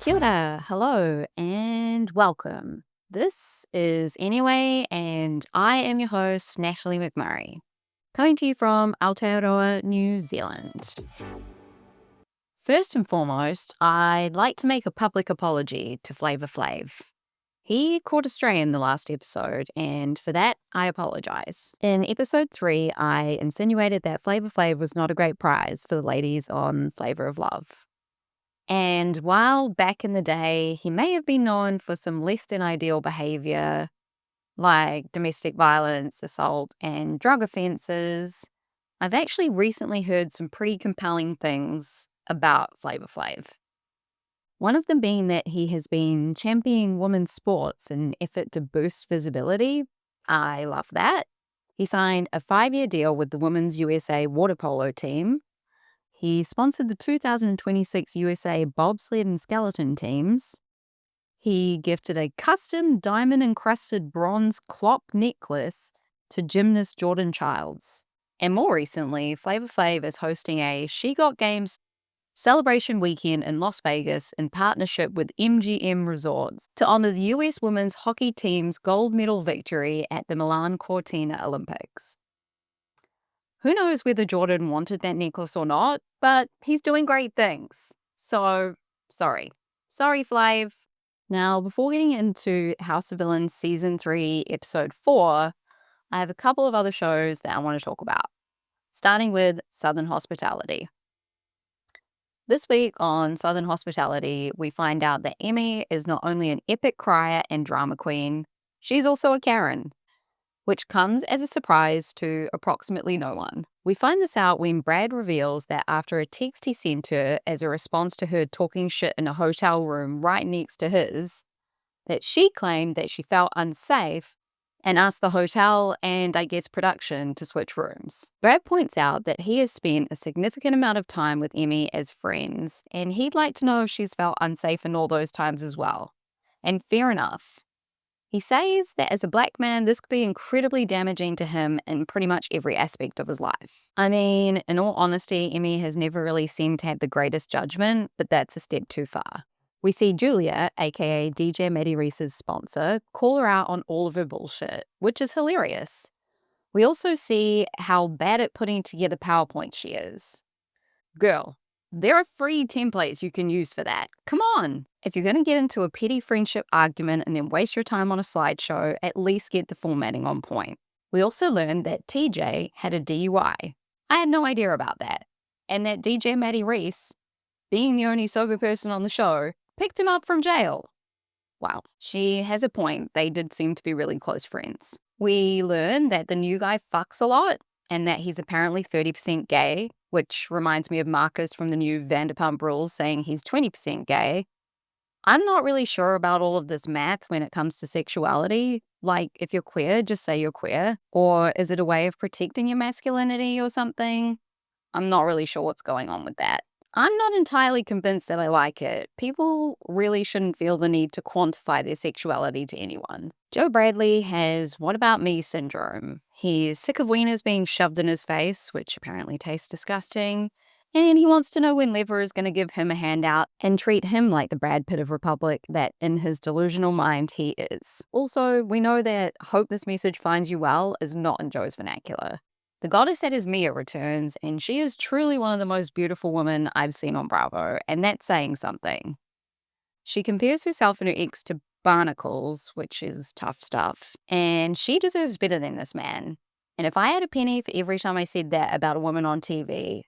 Kia ora, hello, and welcome. This is Anyway, and I am your host, Natalie McMurray, coming to you from Aotearoa, New Zealand. First and foremost, I'd like to make a public apology to Flavor Flav. He caught a stray in the last episode, and for that, I apologize. In episode 3, I insinuated that Flavor Flav was not a great prize for the ladies on Flavor of Love. And while back in the day, he may have been known for some less than ideal behaviour, like domestic violence, assault, and drug offences, I've actually recently heard some pretty compelling things about Flavor Flav. One of them being that he has been championing women's sports in an effort to boost visibility. I love that. He signed a 5-year deal with the Women's USA water polo team. He sponsored the 2026 USA bobsled and skeleton teams. He gifted a custom diamond-encrusted bronze clock necklace to gymnast Jordan Childs. And more recently, Flavor Flav is hosting a She Got Games celebration weekend in Las Vegas in partnership with MGM Resorts to honor the US women's hockey team's gold medal victory at the Milan Cortina Olympics. Who knows whether Jordan wanted that necklace or not, but he's doing great things. So, sorry. Sorry, Flav. Now, before getting into House of Villains Season 3, Episode 4, I have a couple of other shows that I want to talk about, starting with Southern Hospitality. This week on Southern Hospitality, we find out that Emmy is not only an epic crier and drama queen, she's also a Karen, which comes as a surprise to approximately no one. We find this out when Brad reveals that after a text he sent her as a response to her talking shit in a hotel room right next to his, that she claimed that she felt unsafe and asked the hotel and, I guess, production to switch rooms. Brad points out that he has spent a significant amount of time with Emmy as friends, and he'd like to know if she's felt unsafe in all those times as well. And fair enough. He says that as a black man, this could be incredibly damaging to him in pretty much every aspect of his life. I mean, in all honesty, Emmy has never really seemed to have the greatest judgment, but that's a step too far. We see Julia, aka DJ Maddie Reese's sponsor, call her out on all of her bullshit, which is hilarious. We also see how bad at putting together PowerPoint she is. Girl, there are free templates you can use for that. Come on! If you're going to get into a petty friendship argument and then waste your time on a slideshow, at least get the formatting on point. We also learned that TJ had a DUI. I had no idea about that. And that DJ Maddie Reese, being the only sober person on the show, picked him up from jail. Wow, she has a point. They did seem to be really close friends. We learn that the new guy fucks a lot and that he's apparently 30% gay, which reminds me of Marcus from the new Vanderpump Rules saying he's 20% gay. I'm not really sure about all of this math when it comes to sexuality. Like, if you're queer, just say you're queer. Or is it a way of protecting your masculinity or something? I'm not really sure what's going on with that. I'm not entirely convinced that I like it. People really shouldn't feel the need to quantify their sexuality to anyone. Joe Bradley has what about me syndrome. He's sick of wieners being shoved in his face, which apparently tastes disgusting, and he wants to know when Lever is going to give him a handout and treat him like the Brad Pitt of Republic that in his delusional mind he is. Also, we know that hope this message finds you well is not in Joe's vernacular. The goddess that is Mia returns, and she is truly one of the most beautiful women I've seen on Bravo, and that's saying something. She compares herself and her ex to barnacles, which is tough stuff, and she deserves better than this man. And if I had a penny for every time I said that about a woman on TV,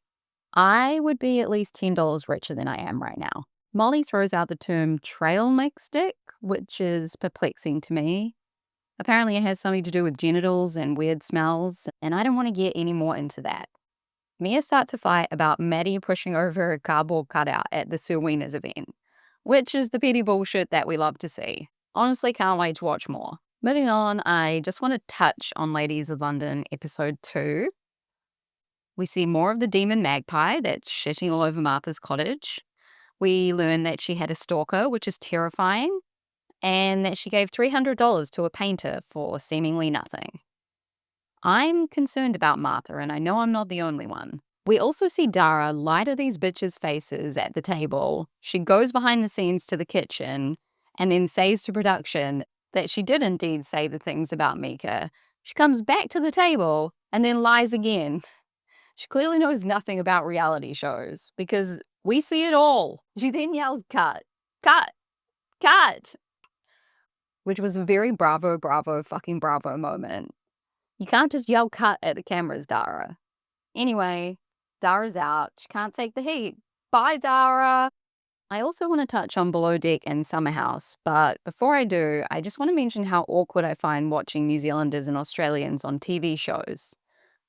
I would be at least $10 richer than I am right now. Molly throws out the term trail mix stick, which is perplexing to me. Apparently it has something to do with genitals and weird smells, and I don't want to get any more into that. Mia starts a fight about Maddie pushing over a cardboard cutout at the Sir Wieners event, which is the petty bullshit that we love to see. Honestly, can't wait to watch more. Moving on, I just want to touch on Ladies of London episode 2. We see more of the demon magpie that's shitting all over Martha's cottage. We learn that she had a stalker, which is terrifying, and that she gave $300 to a painter for seemingly nothing. I'm concerned about Martha, and I know I'm not the only one. We also see Dara lie to these bitches' faces at the table. She goes behind the scenes to the kitchen and then says to production that she did indeed say the things about Mika. She comes back to the table and then lies again. She clearly knows nothing about reality shows because we see it all. She then yells, "Cut, cut, cut," which was a very bravo, bravo, fucking bravo moment. You can't just yell cut at the cameras, Dara. Anyway, Dara's out. She can't take the heat. Bye, Dara. I also want to touch on Below Deck and Summer House, but before I do, I just want to mention how awkward I find watching New Zealanders and Australians on TV shows.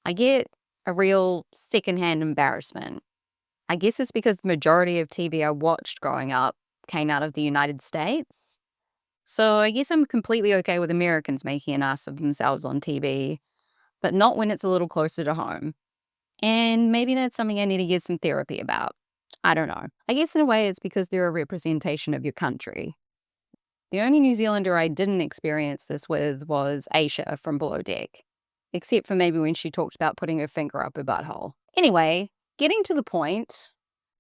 I get a real secondhand embarrassment. I guess it's because the majority of TV I watched growing up came out of the United States. So I guess I'm completely okay with Americans making an ass of themselves on TV, but not when it's a little closer to home. And maybe that's something I need to get some therapy about. I don't know. I guess in a way it's because they're a representation of your country. The only New Zealander I didn't experience this with was Aisha from Below Deck, except for maybe when she talked about putting her finger up her butthole. Anyway, getting to the point,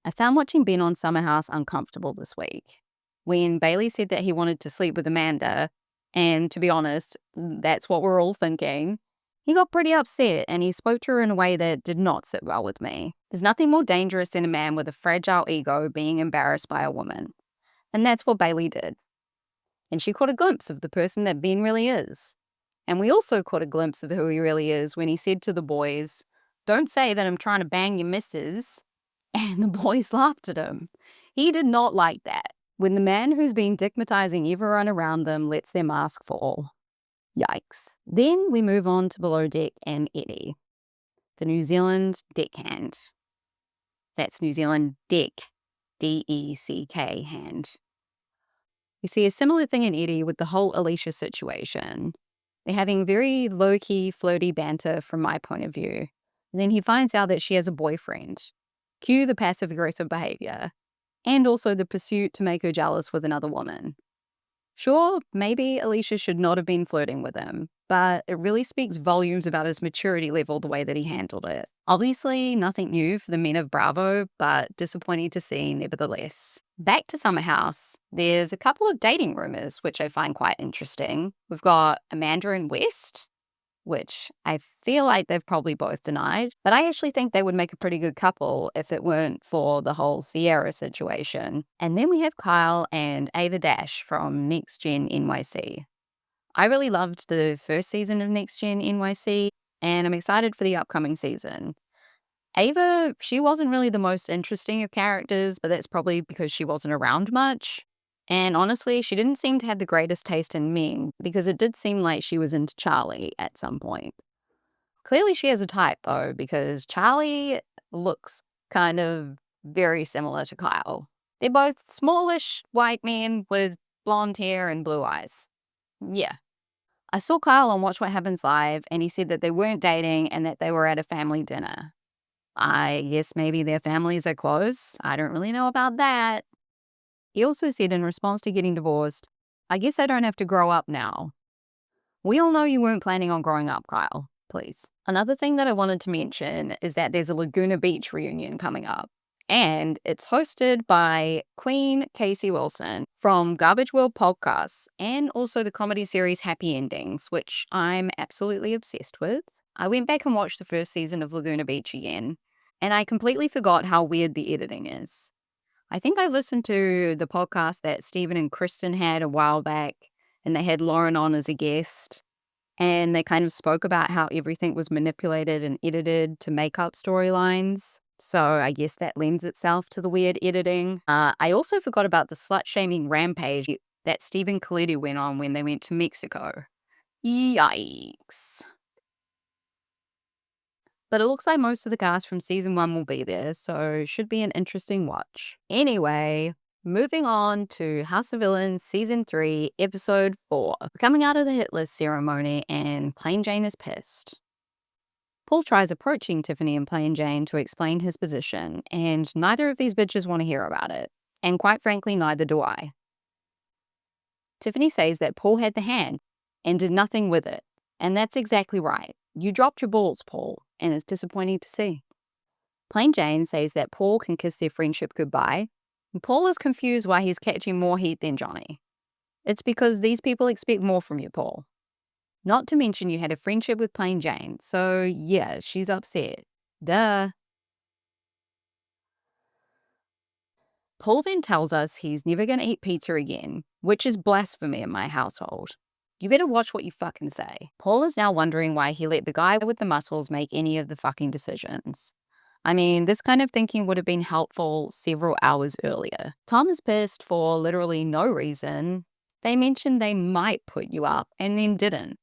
I found watching Ben on Summer House uncomfortable this week. When Bailey said that he wanted to sleep with Amanda, and to be honest, that's what we're all thinking, he got pretty upset and he spoke to her in a way that did not sit well with me. There's nothing more dangerous than a man with a fragile ego being embarrassed by a woman. And that's what Bailey did. And she caught a glimpse of the person that Ben really is. And we also caught a glimpse of who he really is when he said to the boys, "Don't say that I'm trying to bang your missus." And the boys laughed at him. He did not like that. When the man who's been digmatizing everyone around them lets their mask fall. Yikes. Then we move on to Below Deck and Eddie, the New Zealand deckhand. That's New Zealand deck, D-E-C-K hand. You see a similar thing in Eddie with the whole Alicia situation. They're having very low-key, flirty banter from my point of view. And then he finds out that she has a boyfriend. Cue the passive-aggressive behaviour. And also the pursuit to make her jealous with another woman. Sure, maybe Alicia should not have been flirting with him, but it really speaks volumes about his maturity level the way that he handled it. Obviously, nothing new for the men of Bravo, but disappointing to see nevertheless. Back to Summer House, there's a couple of dating rumours, which I find quite interesting. We've got Amanda and West, which I feel like they've probably both denied, but I actually think they would make a pretty good couple if it weren't for the whole Sierra situation. And then we have Kyle and Ava Dash from Next Gen NYC. I really loved the first season of Next Gen NYC, and I'm excited for the upcoming season. Ava, she wasn't really the most interesting of characters, but that's probably because she wasn't around much. And honestly, she didn't seem to have the greatest taste in men, because it did seem like she was into Charlie at some point. Clearly she has a type, though, because Charlie looks kind of very similar to Kyle. They're both smallish white men with blonde hair and blue eyes. Yeah. I saw Kyle on Watch What Happens Live, and he said that they weren't dating and that they were at a family dinner. I guess maybe their families are close. I don't really know about that. He also said in response to getting divorced, "I guess I don't have to grow up now." We all know you weren't planning on growing up, Kyle. Please. Another thing that I wanted to mention is that there's a Laguna Beach reunion coming up. And it's hosted by Queen Casey Wilson from Garbage World Podcasts and also the comedy series Happy Endings, which I'm absolutely obsessed with. I went back and watched the first season of Laguna Beach again, and I completely forgot how weird the editing is. I think I listened to the podcast that Stephen and Kristen had a while back, and they had Lauren on as a guest, and they kind of spoke about how everything was manipulated and edited to make up storylines. So I guess that lends itself to the weird editing. I also forgot about the slut-shaming rampage that Stephen Coletti went on when they went to Mexico. Yikes. But it looks like most of the cast from season 1 will be there, so should be an interesting watch. Anyway, moving on to House of Villains season 3, episode 4. We're coming out of the hit list ceremony and Plain Jane is pissed. Paul tries approaching Tiffany and Plain Jane to explain his position, and neither of these bitches want to hear about it. And quite frankly, neither do I. Tiffany says that Paul had the hand and did nothing with it. And that's exactly right. You dropped your balls, Paul, and it's disappointing to see. Plain Jane says that Paul can kiss their friendship goodbye, and Paul is confused why he's catching more heat than Johnny. It's because these people expect more from you, Paul. Not to mention you had a friendship with Plain Jane, so yeah, she's upset. Duh. Paul then tells us he's never going to eat pizza again, which is blasphemy in my household. You better watch what you fucking say. Paul is now wondering why he let the guy with the muscles make any of the fucking decisions. I mean, this kind of thinking would have been helpful several hours earlier. Tom is pissed for literally no reason. They mentioned they might put you up and then didn't.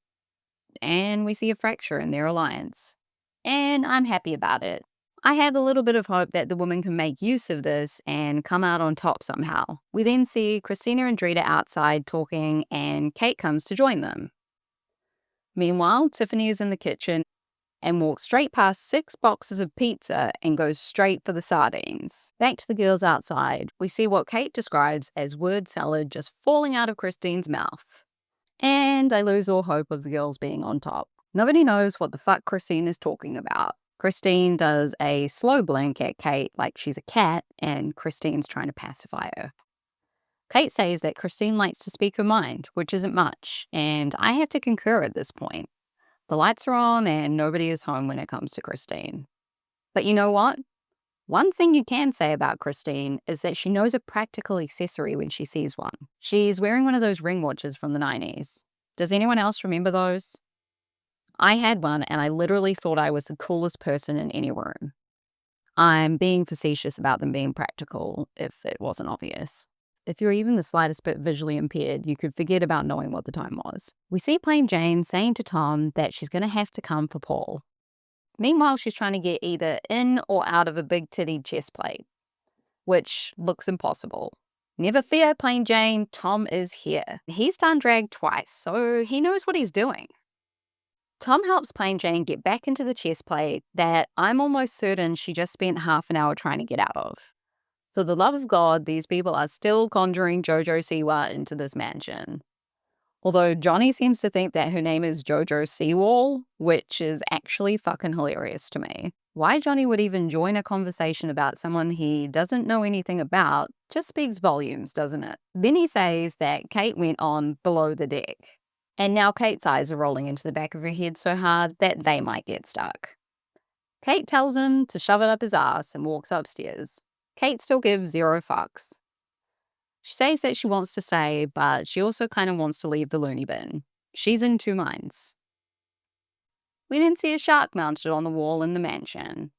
And we see a fracture in their alliance. And I'm happy about it. I have a little bit of hope that the woman can make use of this and come out on top somehow. We then see Christina and Drita outside talking, and Kate comes to join them. Meanwhile, Tiffany is in the kitchen and walks straight past 6 boxes of pizza and goes straight for the sardines. Back to the girls outside, we see what Kate describes as word salad just falling out of Christine's mouth. And I lose all hope of the girls being on top. Nobody knows what the fuck Christine is talking about. Christine does a slow blink at Kate like she's a cat, and Christine's trying to pacify her. Kate says that Christine likes to speak her mind, which isn't much, and I have to concur at this point. The lights are on and nobody is home when it comes to Christine. But you know what? One thing you can say about Christine is that she knows a practical accessory when she sees one. She's wearing one of those ring watches from the 90s. Does anyone else remember those? I had one and I literally thought I was the coolest person in any room. I'm being facetious about them being practical if it wasn't obvious. If you're even the slightest bit visually impaired, you could forget about knowing what the time was. We see Plain Jane saying to Tom that she's going to have to come for Paul. Meanwhile, she's trying to get either in or out of a big titty chest plate, which looks impossible. Never fear, Plain Jane, Tom is here. He's done drag twice, so he knows what he's doing. Tom helps Plain Jane get back into the chest plate that I'm almost certain she just spent half an hour trying to get out of. For the love of God, these people are still conjuring Jojo Siwa into this mansion. Although Johnny seems to think that her name is Jojo Seawall, which is actually fucking hilarious to me. Why Johnny would even join a conversation about someone he doesn't know anything about just speaks volumes, doesn't it? Then he says that Kate went on below the deck. And now Kate's eyes are rolling into the back of her head so hard that they might get stuck. Kate tells him to shove it up his ass and walks upstairs. Kate still gives 0 fucks. She says that she wants to stay, but she also kind of wants to leave the loony bin. She's in 2 minds. We then see a shark mounted on the wall in the mansion.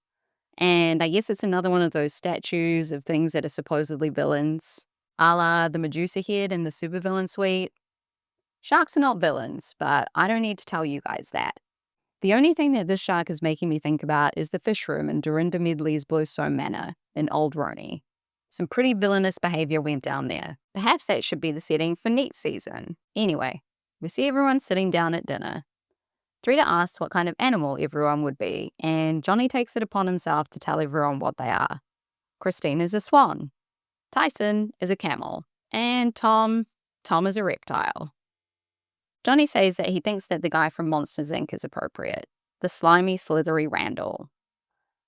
And I guess it's another one of those statues of things that are supposedly villains, a la the Medusa head in the supervillain suite. Sharks are not villains, but I don't need to tell you guys that. The only thing that this shark is making me think about is the fish room in Dorinda Medley's Bluestone Manor in Old Rony. Some pretty villainous behaviour went down there. Perhaps that should be the setting for next season. Anyway, we see everyone sitting down at dinner. Drita asks what kind of animal everyone would be, and Johnny takes it upon himself to tell everyone what they are. Christine is a swan. Tyson is a camel. And Tom is a reptile. Johnny says that he thinks that the guy from Monsters, Inc. is appropriate. The slimy, slithery Randall.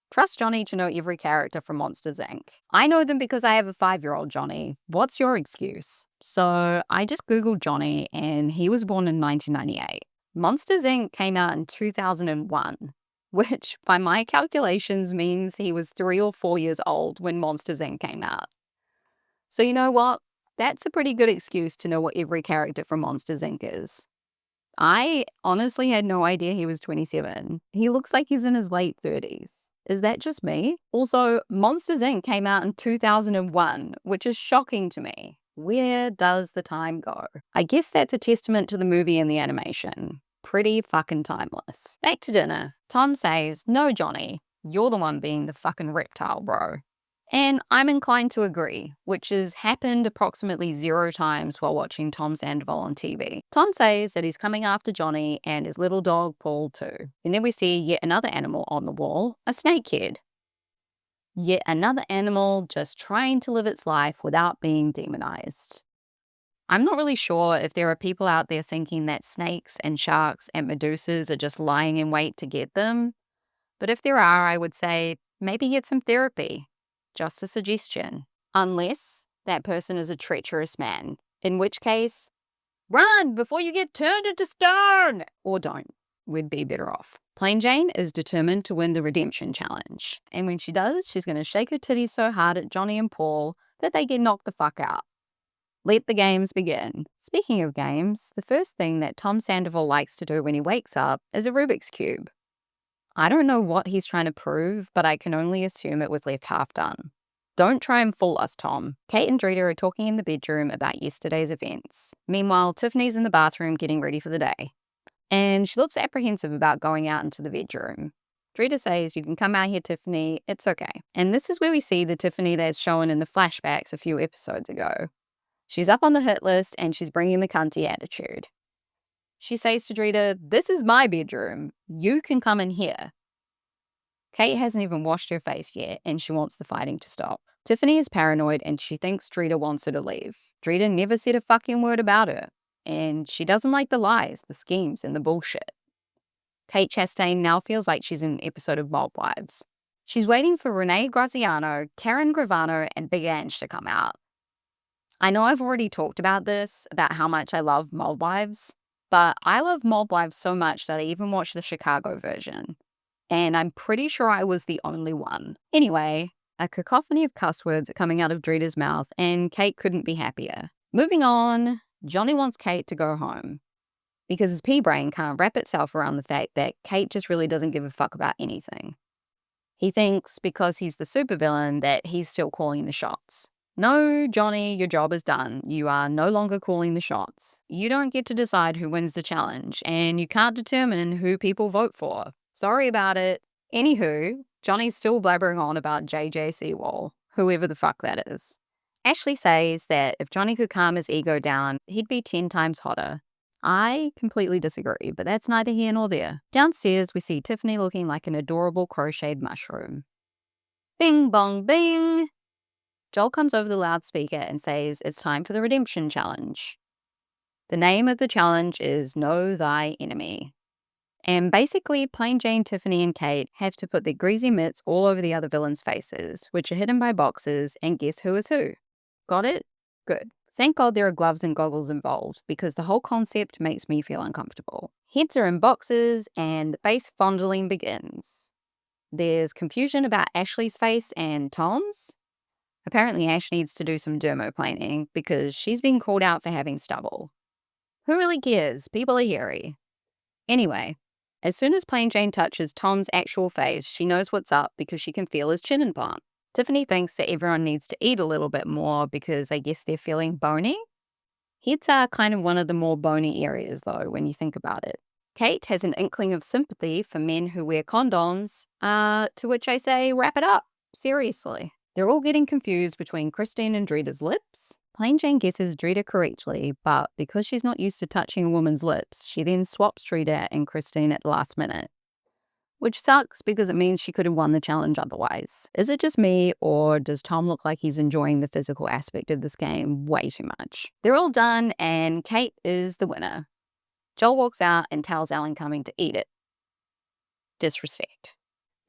Trust Johnny to know every character from Monsters, Inc. I know them because I have a 5-year-old Johnny. What's your excuse? So I just Googled Johnny and he was born in 1998. Monsters, Inc. came out in 2001, which by my calculations means he was 3 or 4 years old when Monsters, Inc. came out. So you know what? That's a pretty good excuse to know what every character from Monsters, Inc. is. I honestly had no idea he was 27. He looks like he's in his late 30s. Is that just me? Also, Monsters, Inc. came out in 2001, which is shocking to me. Where does the time go? I guess that's a testament to the movie and the animation. Pretty fucking timeless. Back to dinner. Tom says, "No, Johnny, you're the one being the fucking reptile, bro." And I'm inclined to agree, which has happened approximately 0 times while watching Tom Sandoval on TV. Tom says that he's coming after Johnny and his little dog Paul too. And then we see yet another animal on the wall, a snakehead. Yet another animal just trying to live its life without being demonized. I'm not really sure if there are people out there thinking that snakes and sharks and medusas are just lying in wait to get them. But if there are, I would say, maybe get some therapy. Just a suggestion. Unless that person is a treacherous man, in which case, run before you get turned into stone! Or don't. We'd be better off. Plain Jane is determined to win the redemption challenge. And when she does, she's going to shake her titties so hard at Johnny and Paul that they get knocked the fuck out. Let the games begin. Speaking of games, the first thing that Tom Sandoval likes to do when he wakes up is a Rubik's Cube. I don't know what he's trying to prove, but I can only assume it was left half done. Don't try and fool us, Tom. Kate and Drita are talking in the bedroom about yesterday's events. Meanwhile, Tiffany's in the bathroom getting ready for the day. And she looks apprehensive about going out into the bedroom. Drita says, "You can come out here, Tiffany. It's okay." And this is where we see the Tiffany that's shown in the flashbacks a few episodes ago. She's up on the hit list and she's bringing the cunty attitude. She says to Drita, "This is my bedroom. You can come in here." Kate hasn't even washed her face yet and she wants the fighting to stop. Tiffany is paranoid and she thinks Drita wants her to leave. Drita never said a fucking word about her. And she doesn't like the lies, the schemes, and the bullshit. Kate Chastain now feels like she's in an episode of Mob Wives. She's waiting for Renee Graziano, Karen Gravano, and Big Ange to come out. I know I've already talked about this, about how much I love Mob Wives, but I love Mob Wives so much that I even watched the Chicago version. And I'm pretty sure I was the only one. Anyway, a cacophony of cuss words are coming out of Drita's mouth, and Kate couldn't be happier. Moving on, Johnny wants Kate to go home because his pea-brain can't wrap itself around the fact that Kate just really doesn't give a fuck about anything. He thinks because he's the supervillain that he's still calling the shots. No, Johnny, your job is done. You are no longer calling the shots. You don't get to decide who wins the challenge, and you can't determine who people vote for. Sorry about it. Anywho, Johnny's still blabbering on about JJ Seawall, whoever the fuck that is. Ashley says that if Johnny could calm his ego down, he'd be 10 times hotter. I completely disagree, but that's neither here nor there. Downstairs, we see Tiffany looking like an adorable crocheted mushroom. Bing bong bing! Joel comes over the loudspeaker and says it's time for the redemption challenge. The name of the challenge is Know Thy Enemy. And basically, Plain Jane, Tiffany, and Kate have to put their greasy mitts all over the other villains' faces, which are hidden by boxes, and guess who is who? Got it? Good. Thank God there are gloves and goggles involved, because the whole concept makes me feel uncomfortable. Heads are in boxes, and the face fondling begins. There's confusion about Ashley's face and Tom's. Apparently Ash needs to do some dermoplaning, because she's been called out for having stubble. Who really cares? People are hairy. Anyway, as soon as Plain Jane touches Tom's actual face, she knows what's up because she can feel his chin implant. Tiffany thinks that everyone needs to eat a little bit more because I guess they're feeling bony. Heads are kind of one of the more bony areas though, when you think about it. Kate has an inkling of sympathy for men who wear condoms, to which I say, wrap it up. Seriously. They're all getting confused between Christine and Drita's lips. Plain Jane guesses Drita correctly, but because she's not used to touching a woman's lips, she then swaps Drita and Christine at the last minute. Which sucks because it means she could have won the challenge otherwise. Is it just me, or does Tom look like he's enjoying the physical aspect of this game way too much? They're all done, and Kate is the winner. Joel walks out and tells Ellen Cumming to eat it. Disrespect.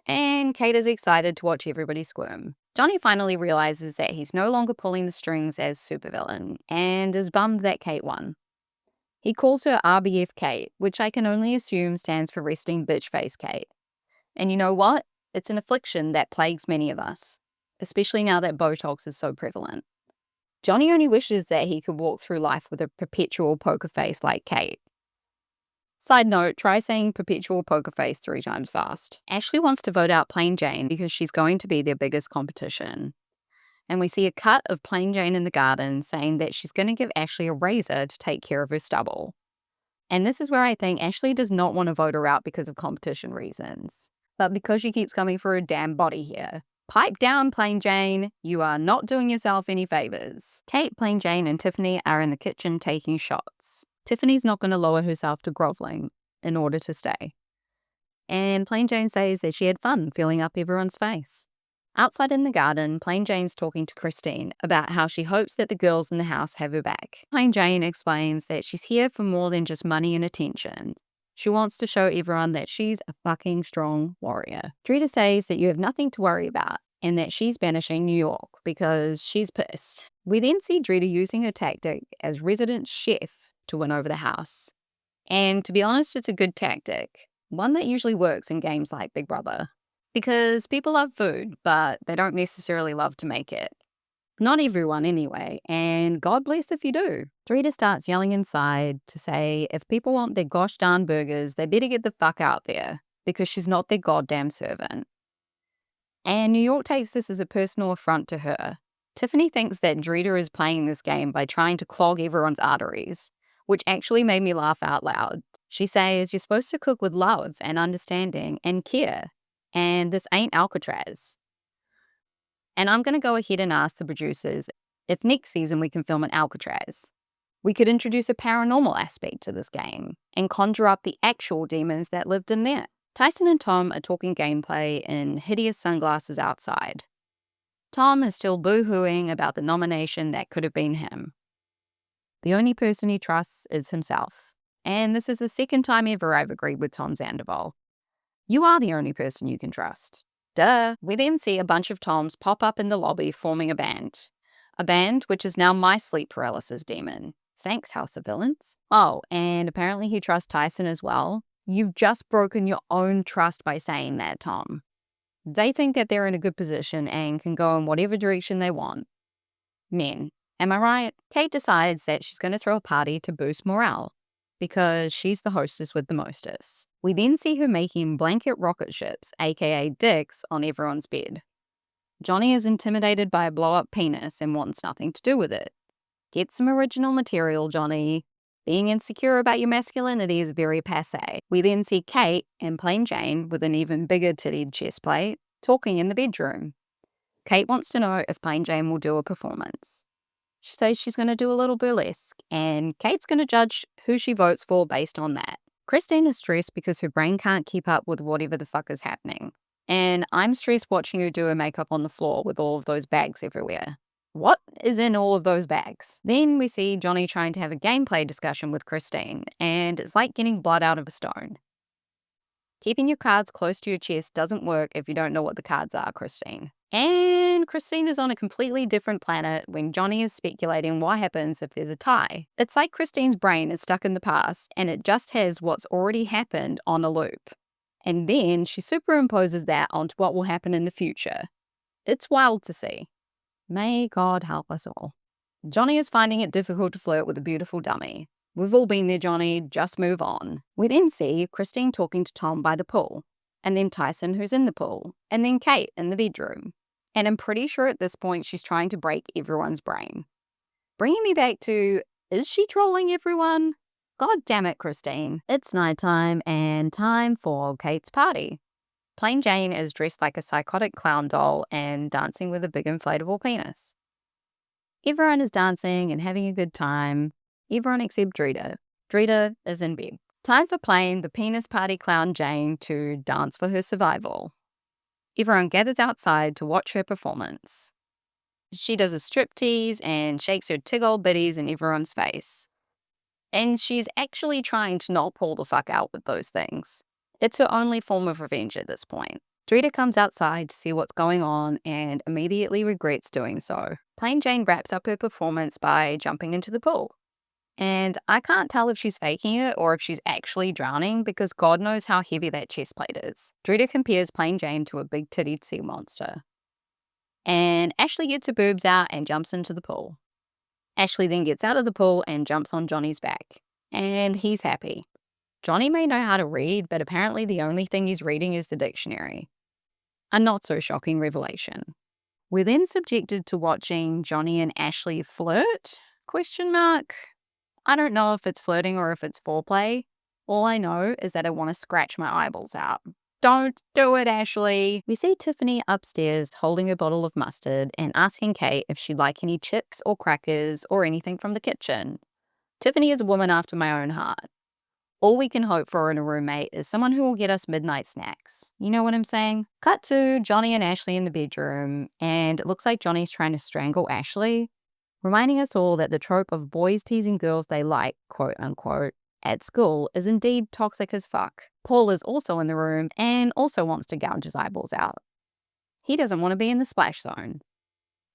And Kate is excited to watch everybody squirm. Johnny finally realizes that he's no longer pulling the strings as supervillain, and is bummed that Kate won. He calls her RBF Kate, which I can only assume stands for resting bitch face Kate. And you know what? It's an affliction that plagues many of us, especially now that Botox is so prevalent. Johnny only wishes that he could walk through life with a perpetual poker face like Kate. Side note, try saying perpetual poker face 3 times fast. Ashley wants to vote out Plain Jane because she's going to be their biggest competition. And we see a cut of Plain Jane in the garden saying that she's going to give Ashley a razor to take care of her stubble. And this is where I think Ashley does not want to vote her out because of competition reasons, but because she keeps coming for her damn body here. Pipe down, Plain Jane. You are not doing yourself any favors. Kate, Plain Jane, and Tiffany are in the kitchen taking shots. Tiffany's not going to lower herself to groveling in order to stay. And Plain Jane says that she had fun filling up everyone's face. Outside in the garden, Plain Jane's talking to Christine about how she hopes that the girls in the house have her back. Plain Jane explains that she's here for more than just money and attention. She wants to show everyone that she's a fucking strong warrior. Drita says that you have nothing to worry about and that she's banishing New York because she's pissed. We then see Drita using her tactic as resident chef to win over the house. And to be honest, it's a good tactic, one that usually works in games like Big Brother. Because people love food, but they don't necessarily love to make it. Not everyone anyway, and God bless if you do. Drita starts yelling inside to say if people want their gosh darn burgers, they better get the fuck out there, because she's not their goddamn servant. And New York takes this as a personal affront to her. Tiffany thinks that Drita is playing this game by trying to clog everyone's arteries, which actually made me laugh out loud. She says you're supposed to cook with love and understanding and care, and this ain't Alcatraz. And I'm going to go ahead and ask the producers if next season we can film an Alcatraz. We could introduce a paranormal aspect to this game and conjure up the actual demons that lived in there. Tyson and Tom are talking gameplay in hideous sunglasses outside. Tom is still boo-hooing about the nomination that could have been him. The only person he trusts is himself. And this is the second time ever I've agreed with Tom Sandoval. You are the only person you can trust. Duh. We then see a bunch of Toms pop up in the lobby forming a band. A band which is now my sleep paralysis demon. Thanks, House of Villains. Oh, and apparently he trusts Tyson as well. You've just broken your own trust by saying that, Tom. They think that they're in a good position and can go in whatever direction they want. Men, am I right? Kate decides that she's going to throw a party to boost morale, because she's the hostess with the mostess. We then see her making blanket rocket ships, aka dicks, on everyone's bed. Johnny is intimidated by a blow-up penis and wants nothing to do with it. Get some original material, Johnny. Being insecure about your masculinity is very passé. We then see Kate and Plain Jane, with an even bigger tittied chest plate, talking in the bedroom. Kate wants to know if Plain Jane will do a performance. She says she's going to do a little burlesque, and Kate's going to judge who she votes for based on that. Christine is stressed because her brain can't keep up with whatever the fuck is happening. And I'm stressed watching her do her makeup on the floor with all of those bags everywhere. What is in all of those bags? Then we see Johnny trying to have a gameplay discussion with Christine, and it's like getting blood out of a stone. Keeping your cards close to your chest doesn't work if you don't know what the cards are, Christine. And Christine is on a completely different planet when Johnny is speculating what happens if there's a tie. It's like Christine's brain is stuck in the past and it just has what's already happened on a loop. And then she superimposes that onto what will happen in the future. It's wild to see. May God help us all. Johnny is finding it difficult to flirt with a beautiful dummy. We've all been there, Johnny, just move on. We then see Christine talking to Tom by the pool, and then Tyson who's in the pool, and then Kate in the bedroom. And I'm pretty sure at this point she's trying to break everyone's brain. Bringing me back to, is she trolling everyone? God damn it, Christine. It's nighttime and time for Kate's party. Plain Jane is dressed like a psychotic clown doll and dancing with a big inflatable penis. Everyone is dancing and having a good time. Everyone except Drita. Drita is in bed. Time for Plain, the penis party clown Jane, to dance for her survival. Everyone gathers outside to watch her performance. She does a striptease and shakes her tig old bitties in everyone's face. And she's actually trying to not pull the fuck out with those things. It's her only form of revenge at this point. Drita comes outside to see what's going on and immediately regrets doing so. Plain Jane wraps up her performance by jumping into the pool. And I can't tell if she's faking it or if she's actually drowning because God knows how heavy that chest plate is. Drita compares Plain Jane to a big-tittied sea monster. And Ashley gets her boobs out and jumps into the pool. Ashley then gets out of the pool and jumps on Johnny's back. And he's happy. Johnny may know how to read, but apparently the only thing he's reading is the dictionary. A not-so-shocking revelation. We're then subjected to watching Johnny and Ashley flirt? ? I don't know if it's flirting or if it's foreplay. All I know is that I want to scratch my eyeballs out. Don't do it, Ashley. We see Tiffany upstairs holding a bottle of mustard and asking Kate if she'd like any chips or crackers or anything from the kitchen. Tiffany is a woman after my own heart. All we can hope for in a roommate is someone who will get us midnight snacks. You know what I'm saying? Cut to Johnny and Ashley in the bedroom, and it looks like Johnny's trying to strangle Ashley, reminding us all that the trope of boys teasing girls they like, quote unquote, at school is indeed toxic as fuck. Paul is also in the room and also wants to gouge his eyeballs out. He doesn't want to be in the splash zone.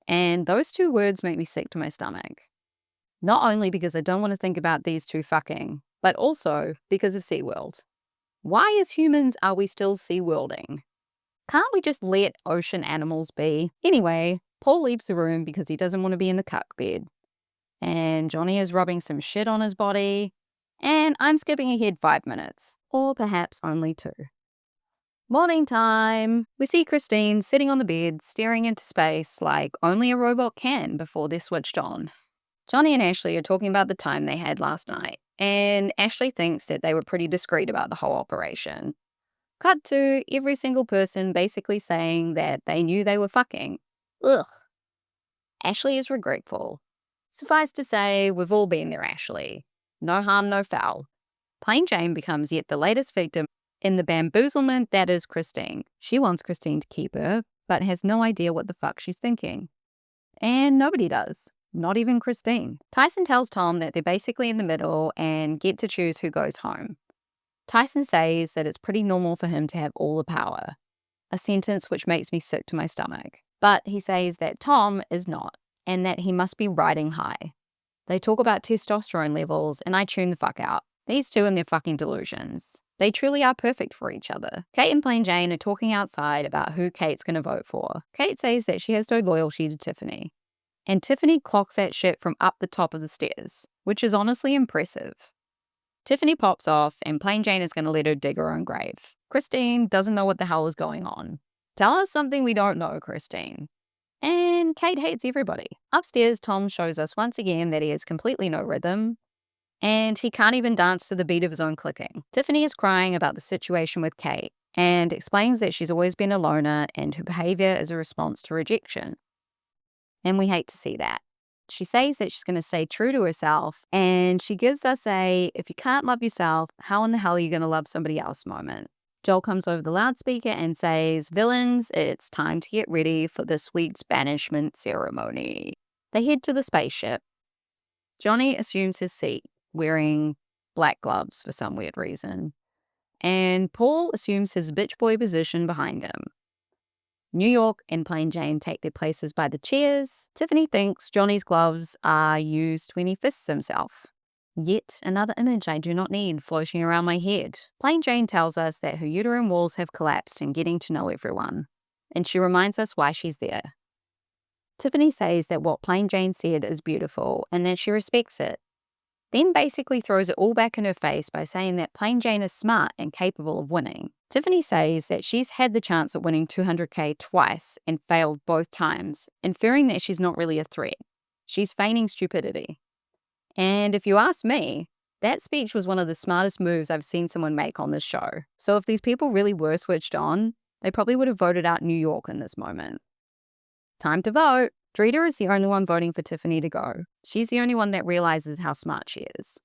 And those two words make me sick to my stomach. Not only because I don't want to think about these two fucking, but also because of SeaWorld. Why as humans are we still SeaWorlding? Can't we just let ocean animals be? Anyway, Paul leaves the room because he doesn't want to be in the cuck bed. And Johnny is rubbing some shit on his body. And I'm skipping ahead 5 minutes, or perhaps only 2. Morning time. We see Christine sitting on the bed, staring into space like only a robot can before they're switched on. Johnny and Ashley are talking about the time they had last night, and Ashley thinks that they were pretty discreet about the whole operation. Cut to every single person basically saying that they knew they were fucking. Ugh. Ashley is regretful. Suffice to say, we've all been there, Ashley. No harm, no foul. Plain Jane becomes yet the latest victim in the bamboozlement that is Christine. She wants Christine to keep her, but has no idea what the fuck she's thinking. And nobody does. Not even Christine. Tyson tells Tom that they're basically in the middle and get to choose who goes home. Tyson says that it's pretty normal for him to have all the power, a sentence which makes me sick to my stomach. But he says that Tom is not, and that he must be riding high. They talk about testosterone levels, and I tune the fuck out. These two and their fucking delusions. They truly are perfect for each other. Kate and Plain Jane are talking outside about who Kate's going to vote for. Kate says that she has no loyalty to Tiffany. And Tiffany clocks that shit from up the top of the stairs, which is honestly impressive. Tiffany pops off, and Plain Jane is going to let her dig her own grave. Christine doesn't know what the hell is going on. Tell us something we don't know, Christine. And Kate hates everybody. Upstairs, Tom shows us once again that he has completely no rhythm, and he can't even dance to the beat of his own clicking. Tiffany is crying about the situation with Kate, and explains that she's always been a loner and her behaviour is a response to rejection. And we hate to see that. She says that she's going to stay true to herself, and she gives us a, if you can't love yourself, how in the hell are you going to love somebody else moment. Joel comes over the loudspeaker and says, "Villains, it's time to get ready for this week's banishment ceremony." They head to the spaceship. Johnny assumes his seat, wearing black gloves for some weird reason. And Paul assumes his bitch boy position behind him. New York and Plain Jane take their places by the chairs. Tiffany thinks Johnny's gloves are used when he fists himself. Yet another image I do not need floating around my head. Plain Jane tells us that her uterine walls have collapsed in getting to know everyone, and she reminds us why she's there. Tiffany says that what Plain Jane said is beautiful and that she respects it, then basically throws it all back in her face by saying that Plain Jane is smart and capable of winning. Tiffany says that she's had the chance at winning $200K twice and failed both times, inferring that she's not really a threat. She's feigning stupidity. And if you ask me, that speech was one of the smartest moves I've seen someone make on this show. So if these people really were switched on, they probably would have voted out New York in this moment. Time to vote. Drita is the only one voting for Tiffany to go. She's the only one that realizes how smart she is.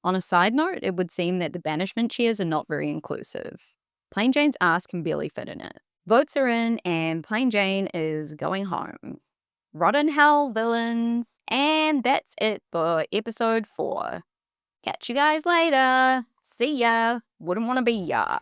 On a side note, it would seem that the banishment chairs are not very inclusive. Plain Jane's ass can barely fit in it. Votes are in, and Plain Jane is going home. Rot in hell, villains. And that's it for episode 4. Catch you guys later. See ya. Wouldn't want to be ya.